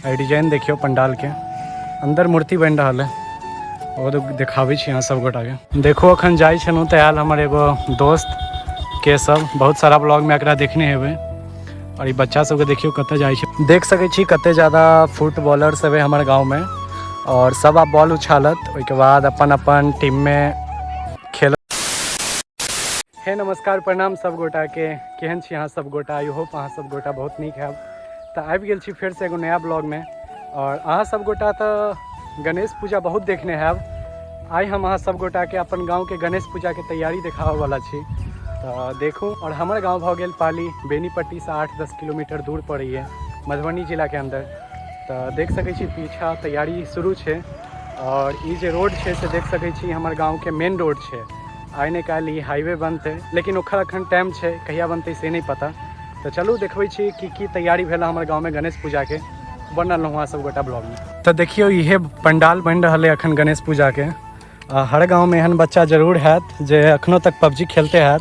Design देखियो पंडाल के अंदर मूर्ति बन रहा है और देखाबी यहाँ सब गोटा के। देखो अखन जाइ छलूँ तो आयल हमारे एगो दोस्त के सब बहुत सारा ब्लॉग में एकरा देखने हेबे। और ये बच्चा सबके देखियो कते जाइ छै, देख सकै छी कते ज़्यादा फुटबॉलर सब है हमारे गाँव में। और सब आप बॉल उछालत उसके बाद अपन अपन टीम में खेल। हे नमस्कार प्रणाम सब गोटा के, केहन छी अहाँ सब गोटा? आई होप अहाँ सब गोटा बहुत नीक हैब। तो आबि गेल छी फिर से एगो नया ब्लॉग में। और अहाँ सब गोटा तो गणेश पूजा बहुत देखने हैब। आई हम अहाँ सब गोटा के अपन गाँव के गणेश पूजा के तैयारी देखावे वाला छी। तो देखू। और हमारे गाँव भ गेल पाली, बेनीपट्टी से 8-10 किलोमीटर दूर पड़ी है, मधुबनी जिला के अंदर। तो देख सकै छी पीछा तैयारी शुरू है। और ये जो रोड है से देख सकै छी हमारे गाँव के मेन रोड है। आइ ने काल्हि ई हाईवे बनते, लेकिन ओकर अखन टाइम है, कहिया बनते से नहीं पता। तो चलू देखबै छी की तैयारी भेल हमारे गाँव में गणेश पूजा के। बनल रहूँ सब गोटा ब्लॉग में। तो देखियो ये पंडाल बन रहा है अखन गणेश पूजा के। हर गाँव में एहन बच्चा जरूर हैत जे अखनो तक पबजी खेलते हैत।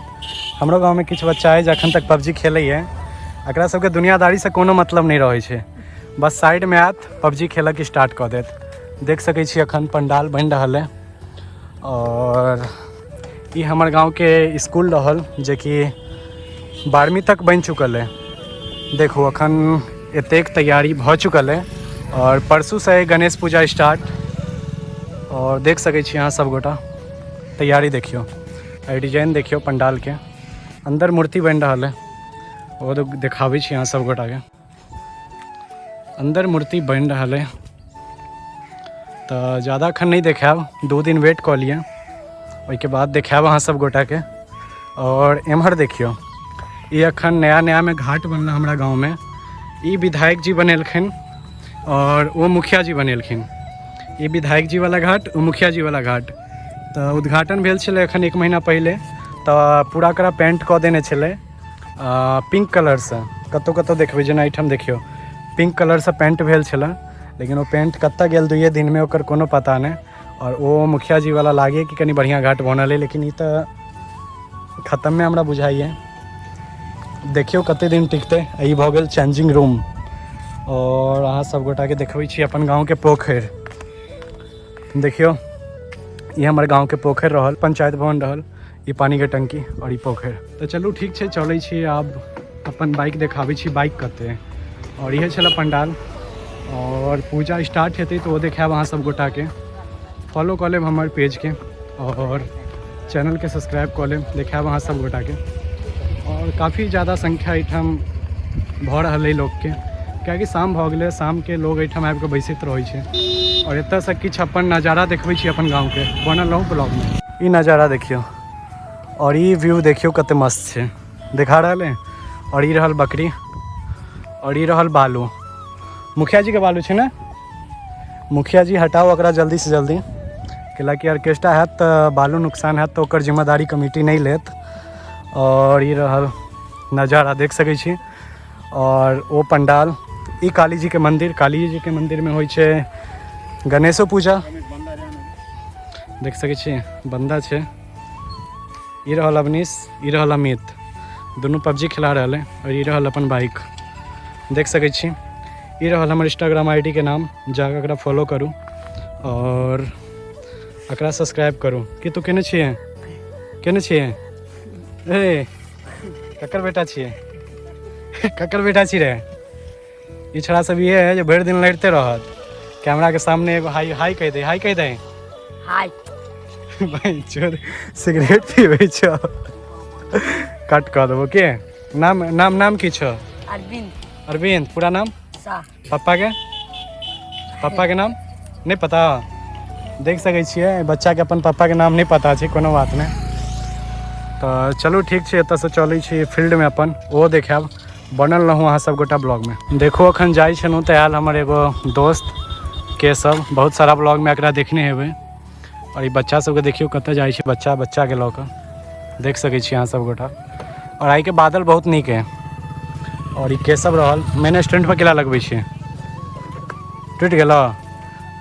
हमरो गाँव में किछु बच्चा है जो अखन तक पबजी खेलै है। एकरा सबके दुनियादारी से कोनो मतलब नहीं रहे छै, बस साइड में आयत पबजी खेलक स्टार्ट कर देत। देख सकै छी अखन पंडाल बन रहा है। और ये हमारे गाँव के स्कूल रहल जे कि 12वीं तक बन चुकल है। देखो अखन एतेक तैयारी भ चुकल है। और परसू से गणेश पूजा स्टार्ट। और देख सकै छी यहाँ सब गोटा तैयारी देखियो, डिजाइन देखियो पंडाल के अंदर मूर्ति बन रहा है और देखाबी यहाँ सब गोटा के। अंदर मूर्ति बन रहा है तो ज़्यादा अखन नहीं देखाब, 2 दिन वेट कऽ लिए, उसके बाद देखाब अहाँ सब गोटा के। और एम्हर देखियो ये अखन नया नया में घाट बनल हमारा गाँव में। ये विधायक जी बनेलखिन और वो मुखिया जी बनेलखिन। ये विधायक जी वाला घाट, वो मुखिया जी वाला घाट। तो उद्घाटन भेल छलै अखन 1 महीना पहले। तो पूरा करा पेंट कऽ देने छलै पिंक कलर से। कतौ कतौ देखबै जेना एहिठाम देखियो पिंक कलर से पेंट भेल छलै, लेकिन वो पेंट कतऽ गेल 2 दिन में ओकर कोनो पता नहीं। और वो मुखिया जी वाला लागे कि कनी बढ़िया घाट बनल है, लेकिन ये तो खत्म में हमरा बुझाइए। देखियो कते दिन टिकते। ई भ गेल चेंजिंग रूम। और अहाँ सब गोटा के देखबै छी अपन गाँव के पोखर। देखियो ये हमारे गाँव के पोखर रहल, पंचायत भवन रहल, ये पानी के टंकी और ये पोखर। तो चलू ठीक है, चलै छी आब अपन बाइक देखाबै छी बाइक कते। और यह छला पंडाल। और पूजा स्टार्ट हेतै तो वो देखाब अहाँ सब गोटा के। फॉलो कऽ लेब हमारे पेज के और चैनल के सब्सक्राइब कऽ लेब, देखाब अहाँ सब गोटा के। और काफ़ी ज़्यादा संख्या एहिठाम भऽ रहल है लोग के, कियाकि शाम भऽ गेलै, शाम के लोग एहिठाम आबि कऽ बैसैत रहै छै। और एतऽ से किछु अपन नज़ारा देखबै छी अपन गाँव के। बनल रहूँ ब्लॉग में। ई नज़ारा देखियो और ये व्यू देखियो कते मस्त है, देखा रहा है। और ये रहल बकरी और ये रहल बालू। मुखिया जी के बालू है ना, मुखिया जी हटाओ एकरा जल्दी से जल्दी, कैलाकि ऑर्केस्ट्रा हैत तो बालू नुकसान हैत तो ओकर जिम्मेदारी कमेटी नहीं लेत। और ये रहल नज़ारा देख सकै छी। और वो पंडाल, ई काली जी के मंदिर, काली जी के मंदिर में होइ छै गणेशो पूजा। देख सकै छी बंदा छै। ये रहल अवनीश, ये रहल अमित, दोनों पबजी खिला रहा है। और ये रहल अपन बाइक, देख सकै छी। ये रहल हमर इंस्टाग्राम आईडी के नाम, जाकर एकरा फॉलो करूँ और एकरा सब्सक्राइब करूँ। कि तू केने छिए, केने छिए? ए ककर बेटा छिए? ककर बेटा छी रे? ये छोड़ा सब ये है जो भर दिन लड़ते रहत कैमरा के सामने। एगो हाई हाई कह दे, हाई कह दे। हाई भाई चोर सिगरेट पीबे छो, कट कर देबो के। नाम नाम नाम की छो? अरविंद। अरविंद पूरा नाम? पापा के नाम नहीं पता? देख सकै छियै बच्चा के अपन पापा के नाम नहीं पता छै, कोनो बात नहीं। तो चलू ठीक है, एतऽ से चलै छी फील्ड में अपन, वो देखाब। बनल रहूँ अहाँ सब गोटा ब्लॉग में। देखो अखन जाइ छलूँ तो आयल हमर एगो दोस्त के सब बहुत सारा ब्लॉग में एकरा देखने हेबै। और ये बच्चा सबके देखियो कतऽ जाइ छै, बच्चा बच्चा के लऽ कऽ देख सकै छी अहाँ सब गोटा। और आइ के बादल बहुत नीक है। और ये केसब रहल मेन स्टैंड पर केला लगबै छियै, टूटि गेलो?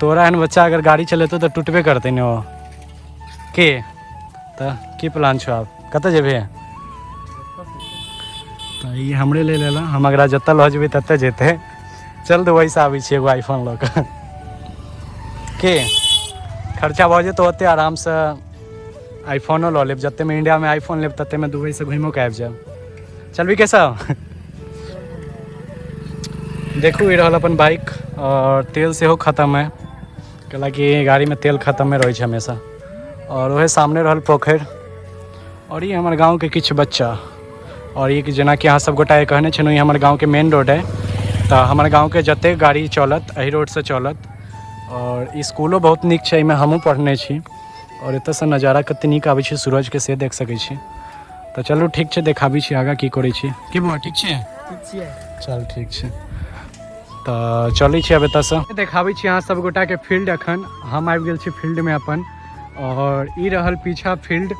तोरा एहन बच्चा अगर गाड़ी चलेतो तो टूटबे करते ने वो के। तो की प्लान छो, आब कतऽ जेबे? तो ये हमरे ले लेला, हम अगरा जत्ता लऽ जेबै तत्ते जेते। चल दुबई से आबै छी एगो आईफोन लऽ कऽ के खर्चा भऽ जेतौ ओते आराम से आईफोनो लऽ लेब, जते में इंडिया में आईफोन लेब तते में दुबई से घुमो के आबि जाएब। चलबी कैसा? देखू ई रहल अपन बाइक और तेल सेहो खत्म है, कैलाकि गाड़ी में तेल खत्म रहे छै हमेशा। और वह सामने रहल पोखर और ये हमारे गाँव के किछु बच्चा और ये जेना कि अहाँ सब गोटा कहने छलहुँ ये हमारे गाँव के मेन रोड है, तो हमारे गाँव के जते गाड़ी चलत एही रोड से चलत। और स्कूलो बहुत निक छै, एहिमे हमहूँ पढ़ने छी और एतऽ से नज़ारा कते नीक आबै छै सूरज के से देख सकै छी। तो चलू ठीक छै देखाबी छी आगाँ की करै छी। की बुआ ठीक छै? चल ठीक छै तो चलै छी अब एतऽ से देखाबै छी अहाँ सब गोटा के फील्ड। अखन हम आबि गेल छी फील्ड में अपन और ई रहल पीछा फील्ड।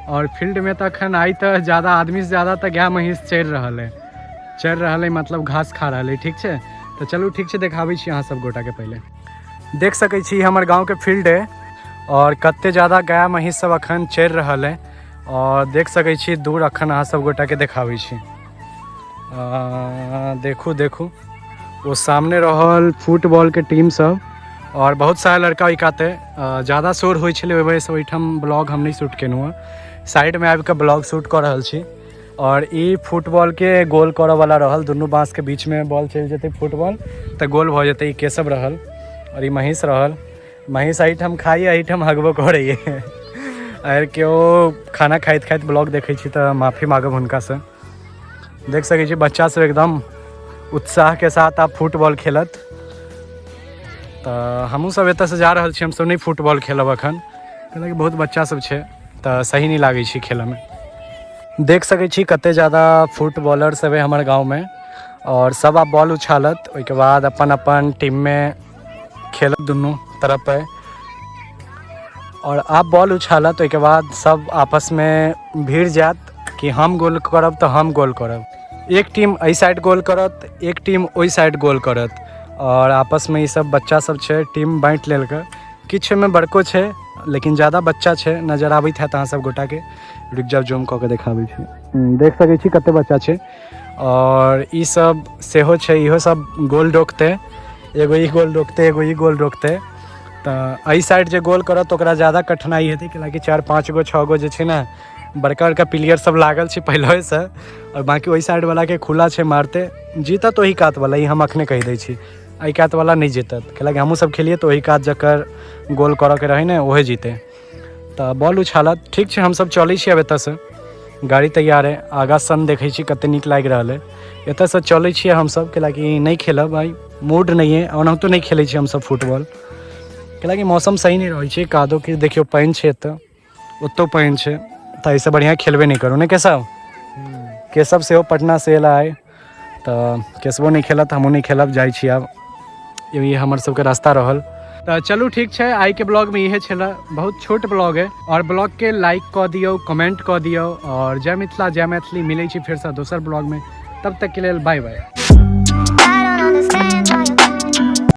और फील्ड में तो अखन आई तो ज़्यादा आदमी से ज़्यादा तो गाय महीस चढ़ रहा है मतलब घास खा रहा है। ठीक है तो चलू ठीक है देखाबै छी अहाँ सब गोटा के। पहले देख सकै छी हमर गाँव के फील्ड है और कते ज़्यादा गाय महीस सब अखन चढ़ रहा है। और देख सकै छी दूर अखन अहाँ सब गोटा के देखाबै छी। देखू देखू वो सामने रहल फुटबॉल के टीम सब और बहुत सारा लड़का ओहि काते ज़्यादा शोर होइ छलै, ओहि वजह से ओहिठाम ब्लॉग हम नहीं शूट केलहुँ हँ। साइड में आबि कऽ ब्लॉग शूट कऽ रहल छी। और ई फुटबॉल के गोल करऽ वाला रहल, दुनू बाँस के बीच में बॉल चलि जेतै फुटबॉल तो गोल भऽ जेतै। ई केशव रहल और ई महीष रहल। महीष एहिठाम खाइए एहिठाम हगबो करैए। अगर केओ खाना खाइत खाइत ब्लॉग देखै छी तो माफ़ी मांगब हुनका से। देख सकै छी बच्चा सब एकदम उत्साह के साथ आप फुटबॉल खेलत। तो हमहूँ सब एतऽ से जा रहल छी, हमसब नहीं फुटबॉल खेलब अखन, कैलाकि बहुत बच्चा सब छै तो सही नहीं लागै छै खेलऽ में। देख सकै छी कते ज़्यादा फुटबॉलर सब है हमारे गाँव में और सब आप बॉल उछालत, ओहिके बाद अपन अपन टीम में खेलत दुनू तरफ है। और आप बॉल उछालत ओहिके बाद सब आपस में भिड़ जात कि हम गोल करब तो हम गोल करब। एक टीम एहि साइड गोल करत, एक टीम ओहि साइड गोल करत और आपस में ये सब बच्चा सब छै टीम बाँटि लेलकै। किछु में बड़को छै लेकिन ज़्यादा बच्चा छै, नजर आबैत हैत अहाँ सब गोटा के। रुक जाओ जूम कऽ के देखाबै छी। देख सकै छी कते बच्चा छै और ई सब सेहो छै, इहो सब गोल रोकतै, एगो ई गोल रोकतै एगो ई गोल रोकतै। तो एहि साइड जे गोल करत ओकरा ज़्यादा कठिनाई हेतै, कैलाकि 4-5 गो 6 गो जे छै ने बड़का बड़का प्लेयर सब लागल छै पहले से और बाकी ओहि साइड वाला के खुला छै मारते। जीतत ओही कात वाला, ई हम अखने कहि दै छी। एहि कात वाला नहीं जीतत, कैलाकि हमहूँ सब खेलिए तो ओही कात जकर गोल करऽ के रहे ने ओहे जीते। तो बॉल उछालत। ठीक छै हम सब चलै छी अब एतऽ से, गाड़ी तैयार है। आगाँ सन देखै छी कते नीक लागि रहल है। एतऽ से चलै छियै हम सब, कैलाकि नहीं खेलब भाई मूड नहीं है। ओनाहितो नहीं खेलै छी हम सब फुटबॉल, कैलाकि मौसम सही नहीं रहै छै। कादो के देखियो पानि छै एतऽ, ओतौ पानि छै, तो ऐसे बढ़िया खेलबे नहीं करू ने केशव। केशव सेहो पटना से एला है तो केशवो नहीं खेलत हमहूँ नहीं खेलब, जाइ छी आब। ये हमर सबके रास्ता रहल। तो चलू ठीक है आई के ब्लॉग में इहे छला, बहुत छोट ब्लॉग है। और ब्लॉग के लाइक कऽ दियौ, कमेंट कऽ दियौ और जय मिथिला जय मैथिली। मिलै छी फिर से दोसर ब्लॉग में, तब तक के लिए बाय बाय।